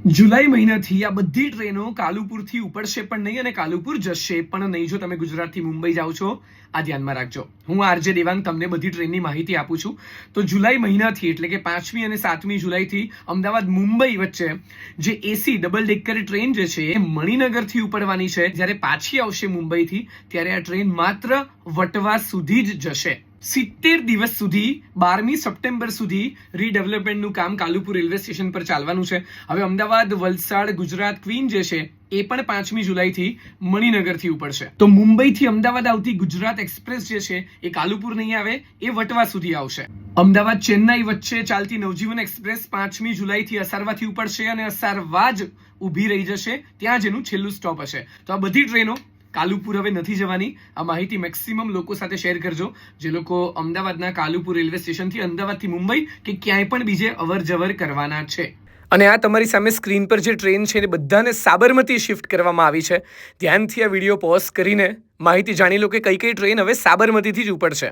જુલાઈ મહિનાથી આ બધી ટ્રેનો કાલુપુરથી ઉપડશે પણ નહીં અને કાલુપુર જશે પણ નહીં. જો તમે ગુજરાતથી મુંબઈ જાઓ છો, આ ધ્યાનમાં રાખજો. હું આરજે દેવાંગ તમને બધી ટ્રેનની માહિતી આપું છું. તો જુલાઈ મહિનાથી એટલે કે 5મી અને 7મી જુલાઈથી અમદાવાદ મુંબઈ વચ્ચે જે એસી ડબલ ડેકર ટ્રેન જે છે એ મણિનગરથી ઉપડવાની છે. જ્યારે પાછી આવશે મુંબઈથી ત્યારે આ ટ્રેન માત્ર વટવા સુધી જ જશે. 70 દિવસ સુધી 12મી સપ્ટેમ્બર સુધી રીડેવલપમેન્ટનું કામ કાલુપુર રેલવે સ્ટેશન પર ચાલવાનું છે. હવે અમદાવાદ વલસાડ ગુજરાત ક્વીન જે છે એ પણ 5મી જુલાઈથી મણિનગરથી ઉપડશે. તો મુંબઈથી અમદાવાદ આવતી ગુજરાત એક્સપ્રેસ જે છે એ કાલુપુર નહીં આવે, એ વટવા સુધી આવશે. અમદાવાદ ચેન્નાઈ વચ્ચે ચાલતી નવજીવન એક્સપ્રેસ 5મી જુલાઈથી અસારવાથી ઉપડશે અને અસારવા જ ઊભી રહી જશે. ત્યાં જ એનું છેલ્લું સ્ટોપ હશે. તો આ બધી ટ્રેનો કાલુપુર હવે નથી જવાની. આ માહિતી મેક્સિમમ લોકો સાથે શેર કરજો જે લોકો અમદાવાદના કાલુપુર રેલવે સ્ટેશનથી અમદાવાદથી મુંબઈ કે ક્યાંય પણ બીજે અવર જવર કરવાના છે. અને આ તમારી સામે સ્ક્રીન પર જે ટ્રેન છે એ બધાને સાબરમતી શિફ્ટ કરવામાં આવી છે. ધ્યાનથી આ વિડીયો પોઝ કરીને માહિતી જાણી લો કે કઈ કઈ ટ્રેન હવે સાબરમતીથી જ ઉપડશે.